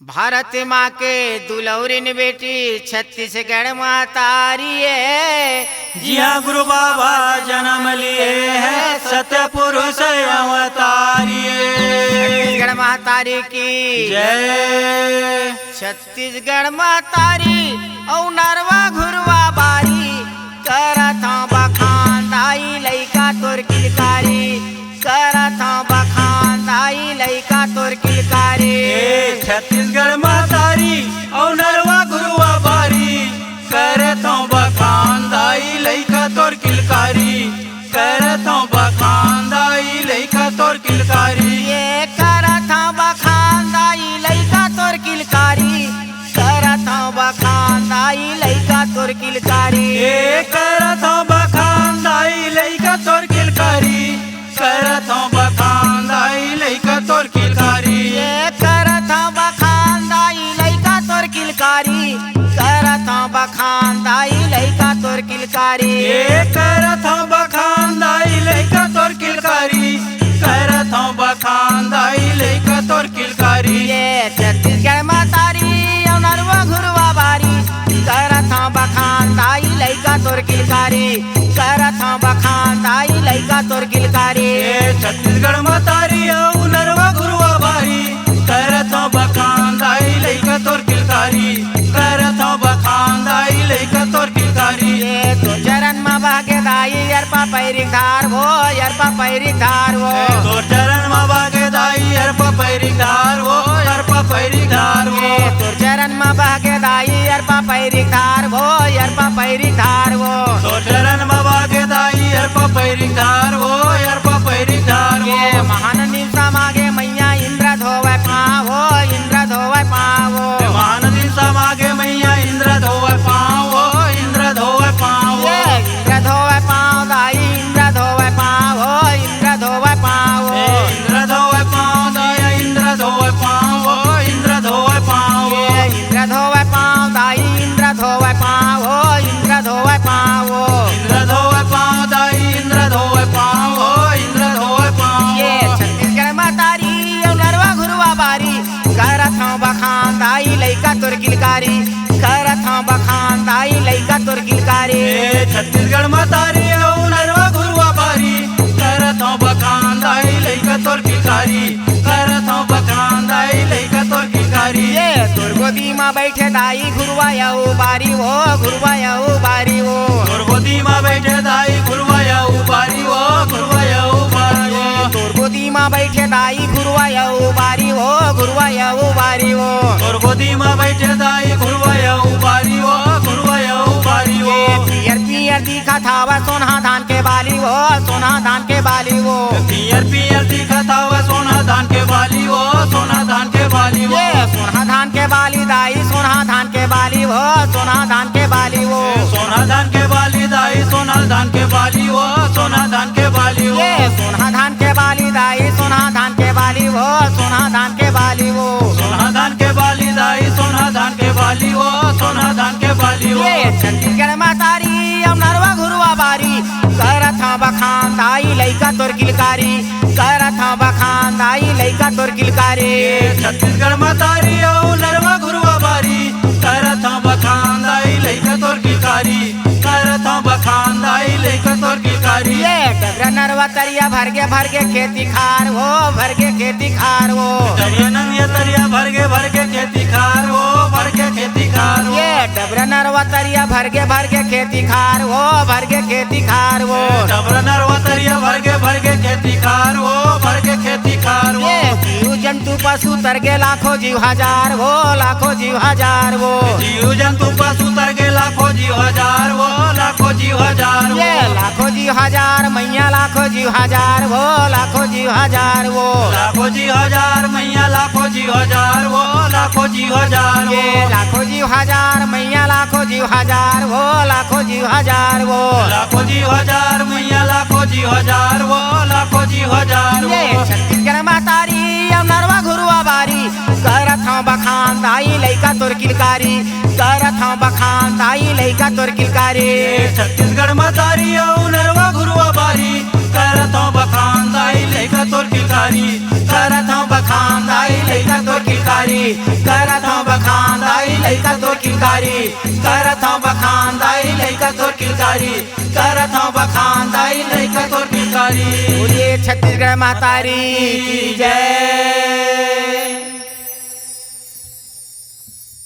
भारत माँ के दुलौरिन बेटी छत्तीसगढ़ मातारी है। जी हाँ गुरु बाबा जन्म लिए है सत्य पुरुष अवतारी। छत्तीसगढ़ मातारी की जय। छत्तीसगढ़ मातारी औ नरवा घुरवा बारी करत हूँ बखान दाई लइका तोर किलकारी करत हूँ बखान दाई लइका तोर किलकारी। छत्तीसगढ़ मातारी और नरवा गुरुआ बारी करत हूँ बखान दाई लइका तोर किलकारी करत हूँ बखान दाई लइका तोर किलकारी। ये करत हूँ बखान दाई लइका तोर किलकारी करत हूँ बखान दाई लइका तोर किलकारी। ये करत हूँ बखान दाई लइका तोर किलकारी करत हूँ बखान दाई लइका तोर किलकारी। ये करत हूँ बखान दाई लइका तोर किलकारी करत हूँ बखान दाई लइका तोर किलकारी। ये करत हूँ बखान दाई लइका तोर किलकारी करत हूँ बखान दाई लइका तोर किलकारी। ये छत्तीसगढ़ मातारी औ नरवा घुरवा बारी करत हूँ बखान दाई लइका तोर किलकारी करत हूँ बखान दाई लइका तोर किलकारी। ये छत्तीसगढ़ मातारी औ नरवा गुरुआ बारी करत हूँ बखान दाई लइका तोर किलकारी करत हूँ बखान दाई लइका तोर किलकारी। ये तो चरण में भागे दाई अरपा पैरी धार वो अरपा पैरी धार वो तोर चरण में बागे दाई अरपा पैरी धार वो अरपा पैरी धार वो ये तो चरण में भागे दाई अरपा पैरी धार वो अरपा पैरी धार वो तोर चरण में बागे दाई अरपा पैरी धार वो अरपा पैरी धार वो। ये महान निशा मागे मैया इंद्र धोवे पावो इंद्र धोवे पावो महान दिशा मागे मैया इंद्र धोवे पावो इंद्र धोवे पावो। ये इंद्र धोवे पाव दाई इंद्र धोवे पावो इंद्र धोवे पावो इंद्र धोवे पाव दाई इंद्र धोवे पावो इंद्र धोवे पावो। ये इंद्र धोवे पाव दाई इंद्र धोवे पावो इंद्र धोवे पावो इंद्र धोवे पाव दाई इंद्र धोवे पावो इंद्र धोवे पावो। ये छत्तीसगढ़ मातारी औ नरवा घुरवा बारी करत हूँ बखान दाई लइका तोर किलकारी करत हूँ बखान दाई लइका तोर किलकारी। ये छत्तीसगढ़ मातारी औ नरवा गुरुआ बारी करत हूँ बखान दाई लइका तोर किलकारी करत हूँ बखान दाई लइका तोर किलकारी। ये तोर गोदी माँ बैठे दाई घुरवा यऊ बारी वो घुरवा यऊ बारी वो तोर गोदी माँ बैठे दाई गुरुआ यऊ बारी वो गुरुआ यऊ बारी वो। तोर गोदी माँ बैठे दाई घुरवा यऊ बारी वो घुरवा यऊ बारी वो तोर गोदी माँ बैठे दाई गुरुआ यऊ बारी वो गुरुआ यऊ बारी वो। ये पियर पियर दिखा थावा सोना धान के बाली वो सोना धान के बाली वो पियर पियर दिखत हवा सोना धान के बाली वो सोना धान के बाली वो। ये सोना धान के बाली दाई सोना धान के बाली वो सोना धान के बाली वो सोना धान के बाली दाई सोना धान के बाली वो सोना धान के बाली वो। ये सोना धान के बाली दाई सोना धान के बाली वो सोना धान के बाली वो सोना धान के बाली दाई सोना धान के बाली वो सोना धान के बाली वो। ये छत्तीसगढ़ मातारी औ नरवा घुरवा बारी करत हूँ बखान दाई लइका तोर किलकारी करत हूँ बखान दाई लइका तोर किलकारी। छत्तीसगढ़ मातारी औ नरवा गुरुआ बारी करत हूँ बखान दाई लइका तोर किलकारी करत हूँ बखान दाई लइका तोर किलकारी। ये डबरा नरवा तरिया भर के खेती खार वो भर के खेती खार वो तरिया नंगिया तरिया भर के खेती खार वो भर के खेती खार वो। ये डबरा नरवा तरिया भर के खेती खार वो भर के खेती खार वो डबरा नरवा तरिया भर के खेती खार वो भर के खेती खार वो। ये जीव जंतु पशु तरगे लाखों जीव हजार वो लाखों जीव हजार वो जीव जंतु पशु तरगे लाखों जीव हजार वो लाखों जीव हजार वो। ये लाखों जीव हजार मैया लाखों जीव हजार वो लाखों जीव हजार वो लाखों जीव हजार मैया लाखों जीव हजार वो लाखों जीव हजार वो। ये लाखों जीव हजार मैया लाखों जीव हजार वो लाखों जीव हजार वो लाखों जीव हजार मैया लाखों जीव हजार वो लाखों जीव हजार ये वो। छत्तीसगढ़ मातारी औ नरवा घुरुआ बारी करत हूँ बखान दाई लइका तोर किलकारी करत हूँ बखान दाई लइका तोर किलकारी छत्तीसगढ़ मतारी औ नरवा घुरुआ बारी करत हूँ बखान दाई लइका तोर किलकारी करत हूँ बखान दाई लइका तोर किलकारी करत हूँ बखान दाई लइका तोर किलकारी करत हूँ बखान दाई लइका तोर किलकारी करत हूँ बखान दाई लइका तोर किलकारी। बोलिए छत्तीसगढ़ मातारी की जय।